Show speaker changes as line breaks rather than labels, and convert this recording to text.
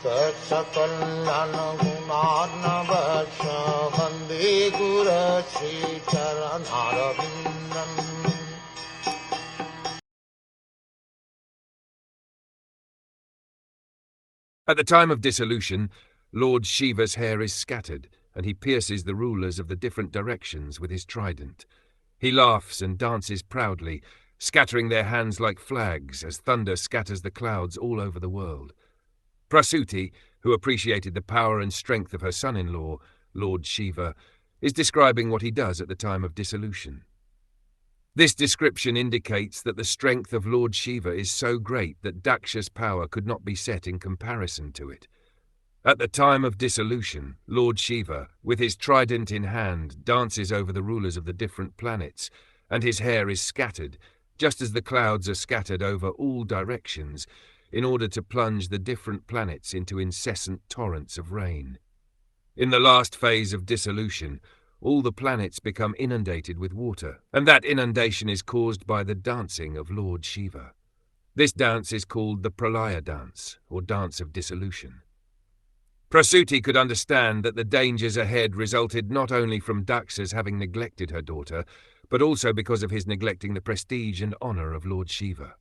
Saksakalyan gunarnavasya Vande Guru Sri Charanarabindam.
At the time of dissolution, Lord Shiva's hair is scattered, and he pierces the rulers of the different directions with his trident. He laughs and dances proudly, scattering their hands like flags as thunder scatters the clouds all over the world. Prasuti, who appreciated the power and strength of her son-in-law, Lord Shiva, is describing what he does at the time of dissolution. This description indicates that the strength of Lord Shiva is so great that Daksha's power could not be set in comparison to it. At the time of dissolution, Lord Shiva, with his trident in hand, dances over the rulers of the different planets, and his hair is scattered, just as the clouds are scattered over all directions, in order to plunge the different planets into incessant torrents of rain. In the last phase of dissolution, all the planets become inundated with water, and that inundation is caused by the dancing of Lord Shiva. This dance is called the Pralaya dance, or dance of dissolution. Prasuti could understand that the dangers ahead resulted not only from Daksha's having neglected her daughter, but also because of his neglecting the prestige and honor of Lord Shiva.